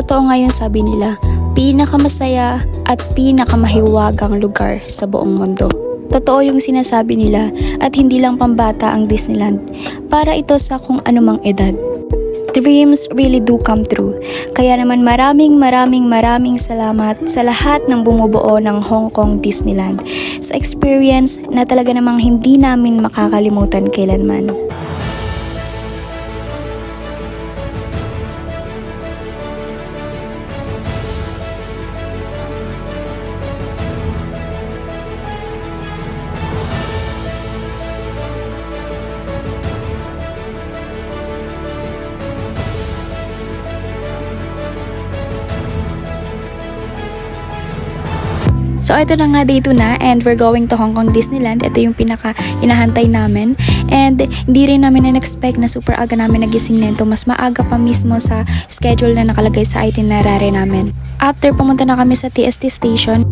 Totoo nga yung sabi nila, pinakamasaya at pinakamahiwagang lugar sa buong mundo. Totoo yung sinasabi nila at hindi lang pambata ang Disneyland. Para ito sa kung anumang edad. Dreams really do come true. Kaya naman maraming salamat sa lahat ng bumubuo ng Hong Kong Disneyland. Sa experience na talaga namang hindi namin makakalimutan kailanman. So ito na nga, day 2 na and we're going to Hong Kong Disneyland. Ito yung pinaka inahantay namin and hindi rin namin na-expect na super aga namin nagising nito. Mas maaga pa mismo sa schedule na nakalagay sa itinerary namin. After pumunta na kami sa TST station.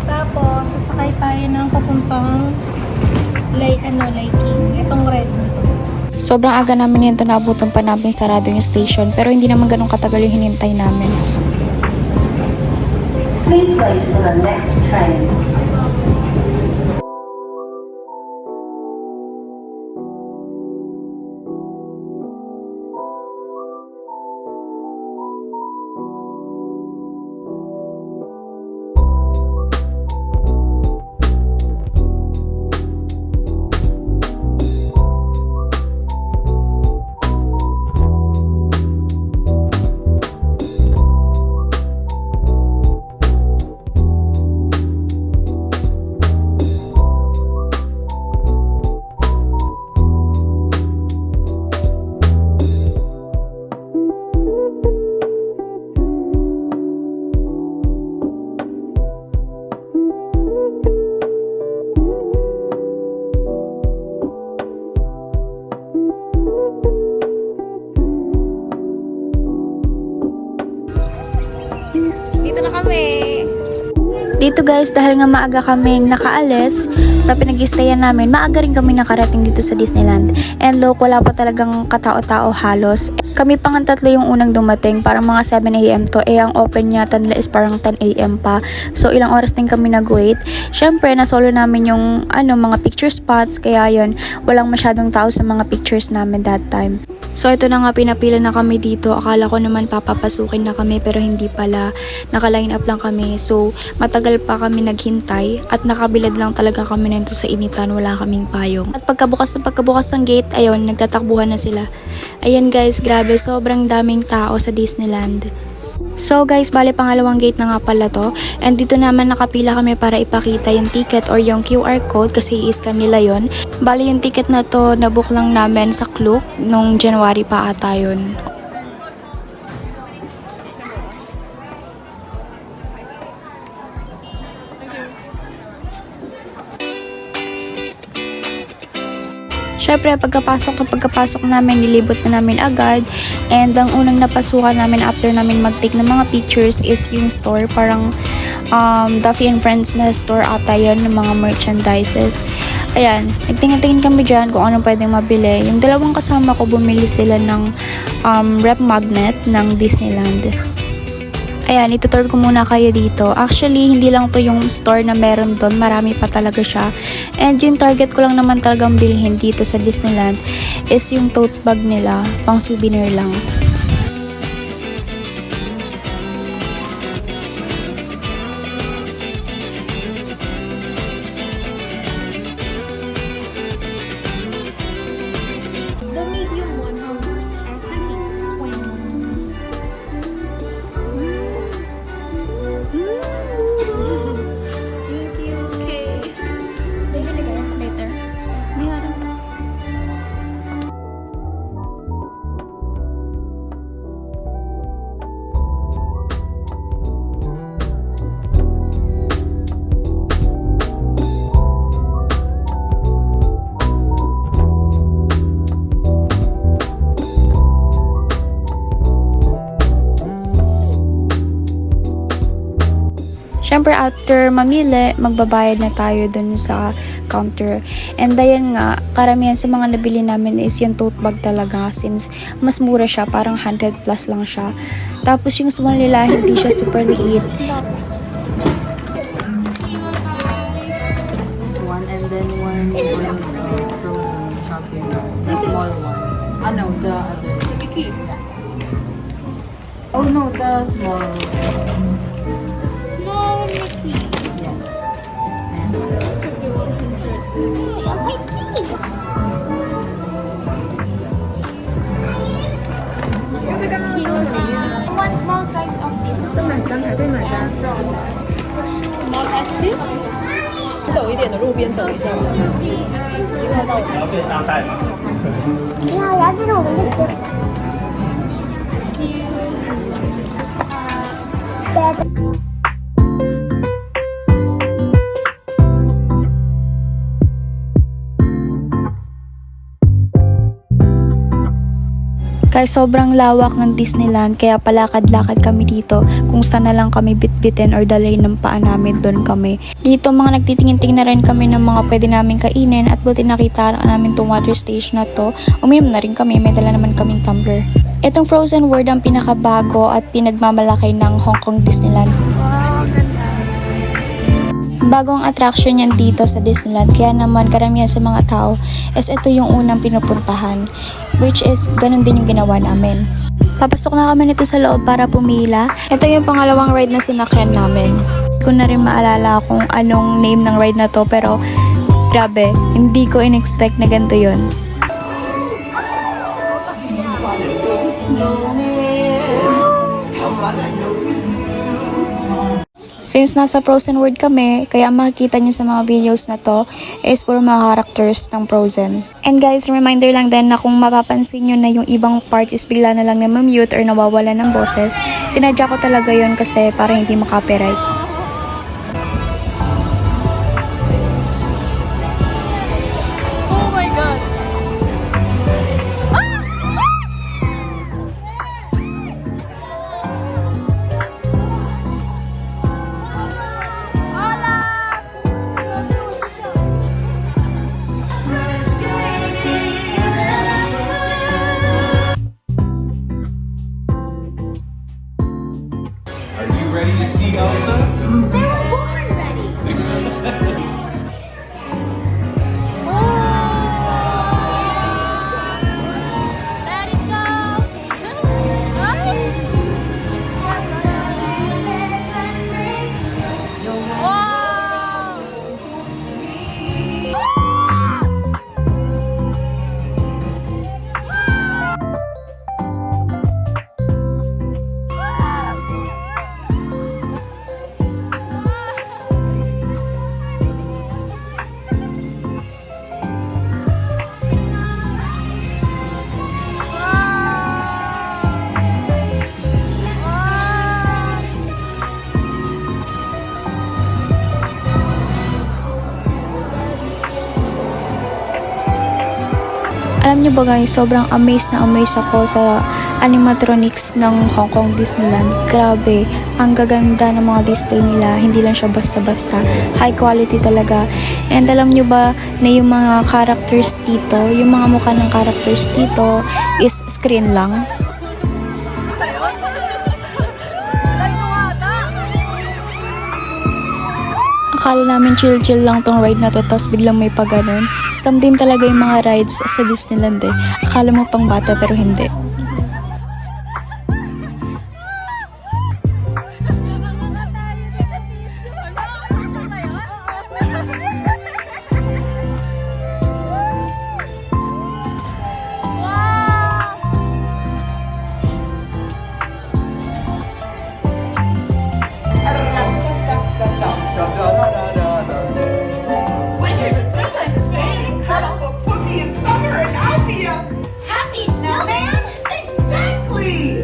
Tapos sasakay tayo ng papuntang Liking. Itong red nito. Sobrang aga namin nito, naabutan pa namin sarado yung station pero hindi naman ganun katagal yung hinintay namin. Please wait for the next train. Dito na kami. Dito guys, dahil nga maaga kaming nakaalis sa pinag-stayan namin, maaga rin kami nakarating dito sa Disneyland. And look, wala pa talagang katao-tao halos. Kami pang ang tatlo yung unang dumating, parang mga 7 AM to. Ang open yata nila is parang 10 AM pa. So ilang oras din kami nag-wait. Syempre, nasolo namin yung mga picture spots, kaya yun, walang masyadong tao sa mga pictures namin that time. So ito na nga, pinapila na kami dito. Akala ko naman papapasukin na kami pero hindi pala. Naka-line up lang kami. So matagal pa kami naghintay at nakabilad lang talaga kami nito sa initan. Wala kaming payong. At pagkabukas ng gate, ayun, nagtatakbuhan na sila. Ayan guys, grabe, sobrang daming tao sa Disneyland. So guys, bale pangalawang gate na nga pala to. And dito naman nakapila kami para ipakita yung ticket or yung QR code kasi i-scan nila yon. Bale yung ticket na to, nabook lang namin sa Klook nung January pa ata yun. Syempre, pagkapasok namin, nilibot na namin agad. And ang unang napasukan namin after namin mag-take ng mga pictures is yung store. Parang Duffy and Friends na store ata yun, ng mga merchandises. Ayan, nagtingin-tingin kami dyan kung anong pwedeng mabili. Yung dalawang kasama ko, bumili sila ng rep magnet ng Disneyland. Ayan, itutur ko muna kayo dito. Actually, hindi lang to yung store na meron doon. Marami pa talaga siya. And yung target ko lang naman talagang bilhin dito sa Disneyland is yung tote bag nila. Pang souvenir lang. The medium one, how much? 21. Thank you. Okay. Bibili kayo later. May harap. Syempre after mamili, magbabayad na tayo dun sa counter. And ayan nga, karamihan sa mga nabili namin is yung tote bag talaga since mas mura siya, parang 100 plus lang siya. Tapos yung small nila, hindi siya super liit. This one and then one from shopping. The small one. Ah no, the other. Oh no, the small. Small Mickey. Yes. Oh, my key. One small size of this. 都买单，排队买单。 Small size too. 走一点的路边等一下。呀，这是我的意思。Guys, sobrang lawak ng Disneyland kaya palakad-lakad kami dito kung saan na lang kami bitbitin or dalhin ng paa namin doon kami. Dito mga nagtitingin-tingin na rin kami ng mga pwede namin kainin at buti nakita namin tong water station na to. Uminom na rin kami, may dala naman kaming tumbler. Itong Frozen World ang pinakabago at pinagmamalaki ng Hong Kong Disneyland. Wow, ganda. Bagong attraction yan dito sa Disneyland kaya naman karamihan sa mga tao is ito yung unang pinupuntahan, which is ganun din yung ginawa namin. Papasok na kami nito sa loob para pumila. Ito yung pangalawang ride na sinakyan namin. Hindi ko na rin maalala kung anong name ng ride na to pero grabe, hindi ko in-expect na ganito yun. Since nasa Frozen World kami, kaya makikita nyo sa mga videos na to is puro mga characters ng Frozen. And guys, reminder lang din na kung mapapansin nyo na yung ibang part is bigla na lang na mute or nawawala ng boses, sinadya ko talaga yun kasi para hindi makapiright. Are you ready to see Elsa? They were born ready. Let it go. Alam niyo ba guys, sobrang amazed na amazed ako sa animatronics ng Hong Kong Disneyland. Grabe, ang gaganda ng mga display nila. Hindi lang siya basta-basta. High quality talaga. And alam niyo ba na yung mga characters dito, yung mga mukha ng characters dito is screen lang? Akala namin chill-chill lang tong ride na to, tapos biglang may pag-ganon. Scam din talaga yung mga rides sa Disneyland eh. Akala mo pang bata pero hindi. Winter's a good time to stay and cuddle, but put me in summer and I'll be a Happy snowman? exactly.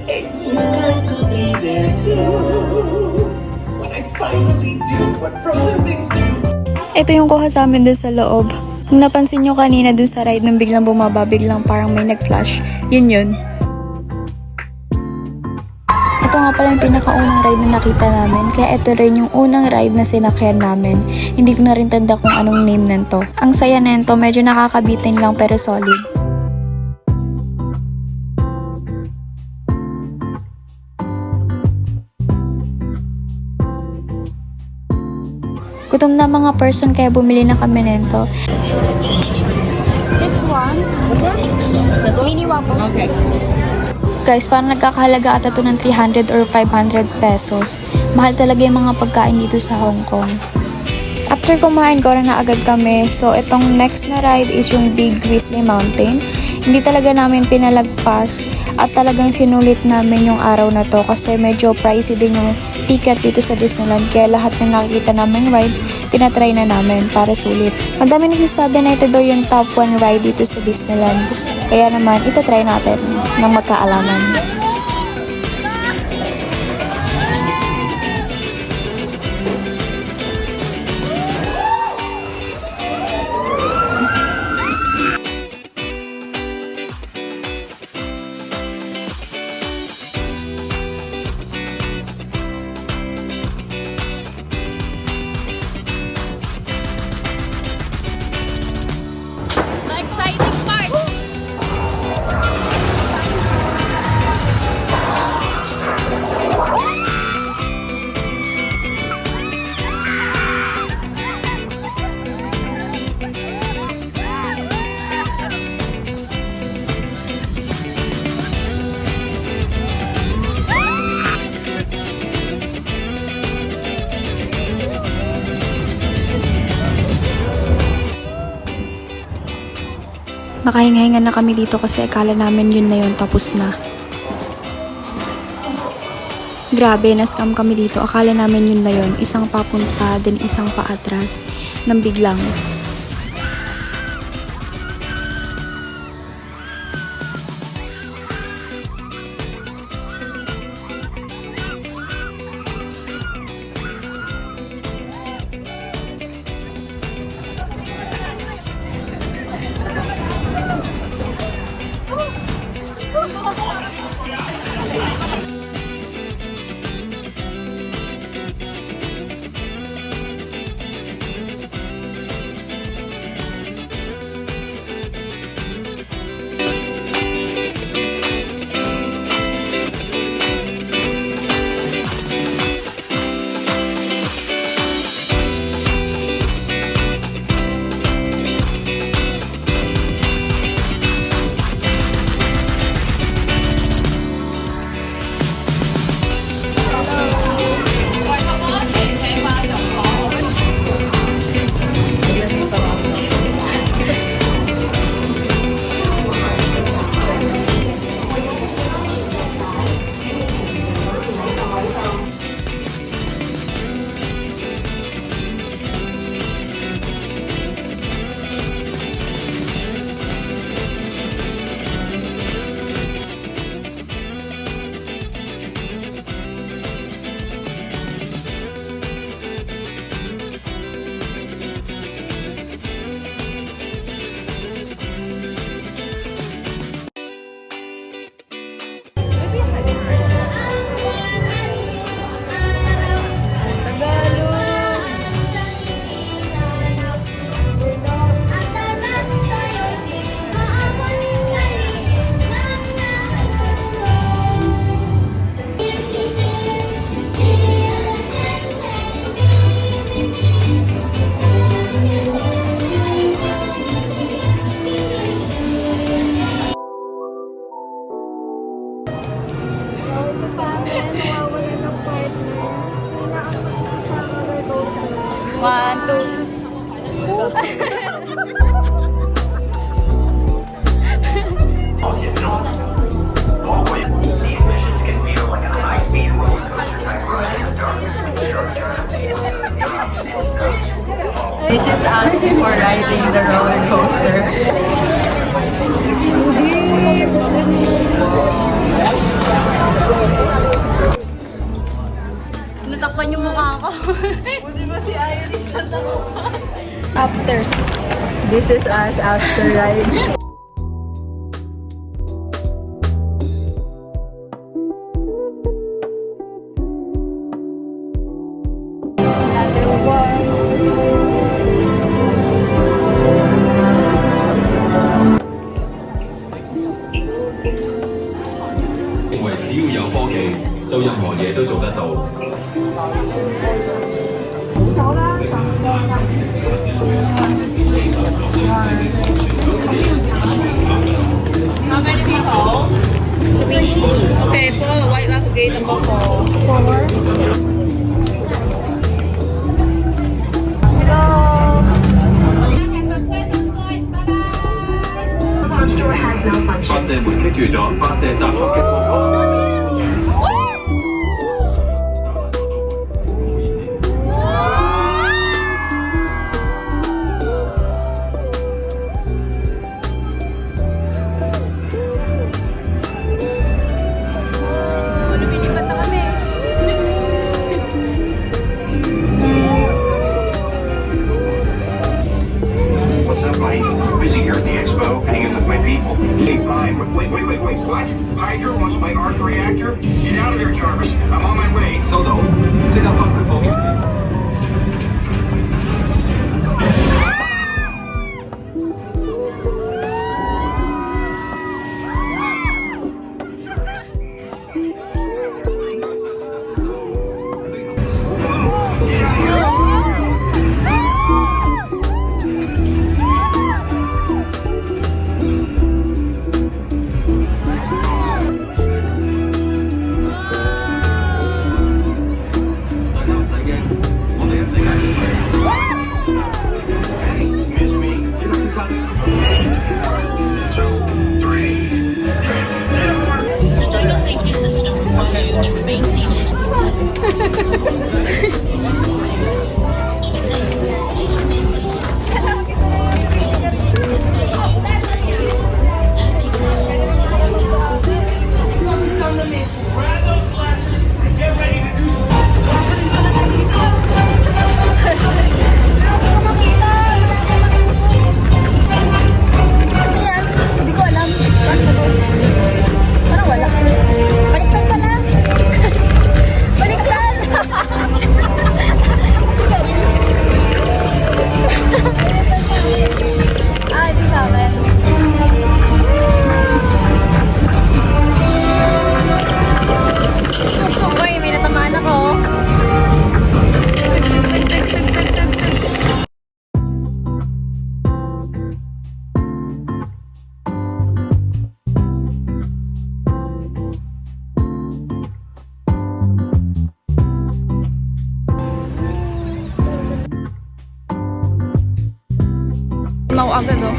And you guys will be there too. When I finally do what frozen things do. Ito yung kuha sa amin dun sa loob. Kung napansin nyo kanina dun sa ride nung biglang bumaba, biglang parang may nag-flash. Yun yun. Ito ito nga pala yung pinakaunang ride na nakita namin. Kaya ito rin yung unang ride na sinakyan namin. Hindi ko na rin tanda kung anong name nito. Ang saya nito, medyo nakakabitin lang pero solid. Gutom na mga person kaya bumili na kami nito. This one, mini waffle. Okay. Guys, parang nagkakahalaga ata ito ng 300 or 500 pesos. Mahal talaga yung mga pagkain dito sa Hong Kong. After kumain, gora na agad kami. So, itong next na ride is yung Big Grizzly Mountain. Hindi talaga namin pinalagpas at talagang sinulit namin yung araw na to kasi medyo pricey din yung ticket dito sa Disneyland. Kaya lahat ng nakikita namin ride, tinatry na namin para sulit. Ang dami nagsasabi na ito daw yung top 1 ride dito sa Disneyland. Kaya naman, itatry natin ng magkaalaman. The exciting part. Nakahinga-hinga na kami dito kasi akala namin yun na yun, tapos na. Grabe, na-scam kami dito. Akala namin yun na yun. Isang papunta, then isang paatras. Nang biglang. These missions can feel like a high-speed roller coaster type ride in the dark with sharp turns, drops, and stops. This is us before riding the roller coaster. Natakpan yung mukha ko. After. This is us after ride. 認為只要有科技，做任何嘢都做得到。How many people? Okay, follow the white line to gain the bubble. Store has malfunctioned. 發射門棘住咗，發射集束嘅報告。唔好意思。What's up, buddy? Busy here at the expo, hanging with my people. Hey, fine. Wait, what? Hydra wants my arc reactor? Get out of there, Jarvis. I'm on my way. 收到，即刻返去科技展。大家唔使驚，我哋嘅世界唔係。Miss me? 史特先生。 2, 3. The Tiger safety system requires you to remain seated. Grab those slashers and get ready to do some. Hindi ko alam. Parang wala. Baliktad pala. Baliktad. Hindi sa akin. Uy, may natamaan ako. Agad oh.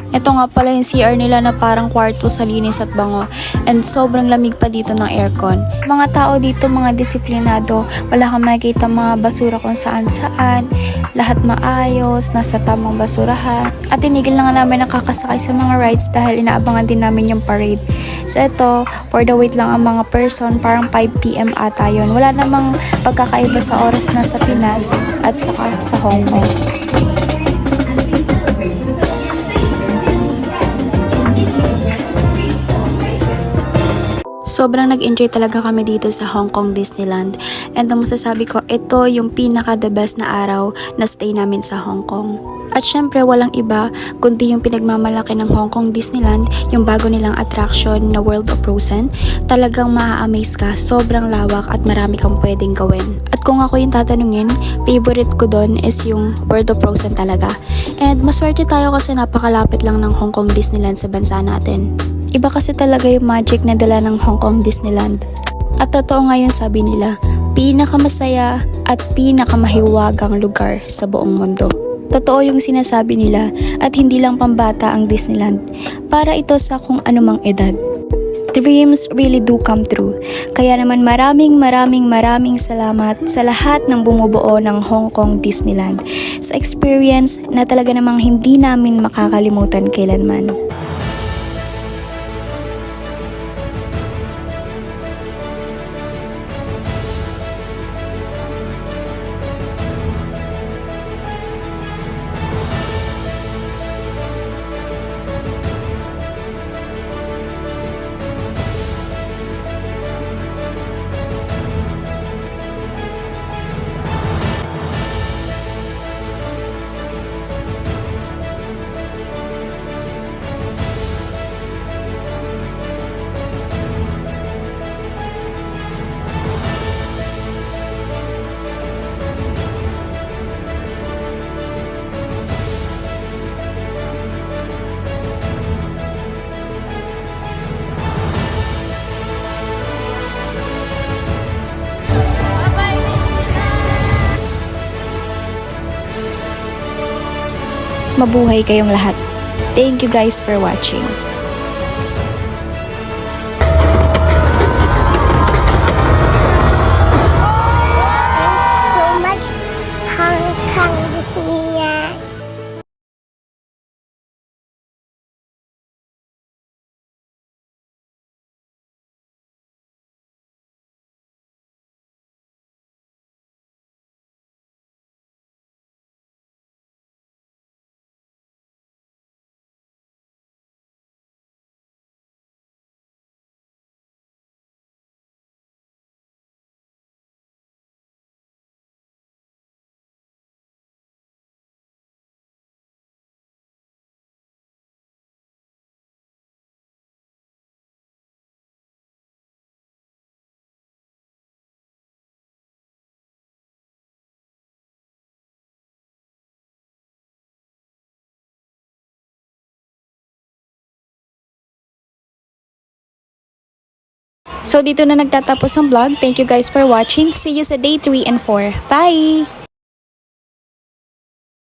Ito nga pala yung CR nila na parang kwarto sa linis at bango, and sobrang lamig pa dito ng aircon. Mga tao dito mga disiplinado, wala kang makikita mga basura kung saan saan, lahat maayos, nasa tamang basurahan. At tinigil na nga namin nakakasakay sa mga rides dahil inaabangan din namin yung parade. So ito, for the wait lang ang mga person, parang 5 PM ata yun. Wala namang pagkakaiba sa oras na sa Pinas at saka sa Hong Kong. Sobrang nag-enjoy talaga kami dito sa Hong Kong Disneyland. And ang masasabi ko, ito yung pinaka the best na araw na stay namin sa Hong Kong. At syempre walang iba kundi yung pinagmamalaki ng Hong Kong Disneyland, yung bago nilang attraction na World of Frozen. Talagang maa-amaze ka, sobrang lawak at marami kang pwedeng gawin. At kung ako yung tatanungin, favorite ko doon is yung World of Frozen talaga. And maswerte tayo kasi napakalapit lang ng Hong Kong Disneyland sa bansa natin. Iba kasi talaga yung magic na dala ng Hong Kong Disneyland. At totoo nga yung sabi nila, pinakamasaya at pinakamahiwagang lugar sa buong mundo. Totoo yung sinasabi nila at hindi lang pambata ang Disneyland. Para ito sa kung anumang edad. Dreams really do come true. Kaya naman maraming salamat sa lahat ng bumubuo ng Hong Kong Disneyland. Sa experience na talaga namang hindi namin makakalimutan kailanman. mabuhay kayong lahat. Thank you guys for watching. So much Hong Kong Disneyland. So dito na nagtatapos ang vlog. Thank you guys for watching. See you sa day 3 and 4. Bye!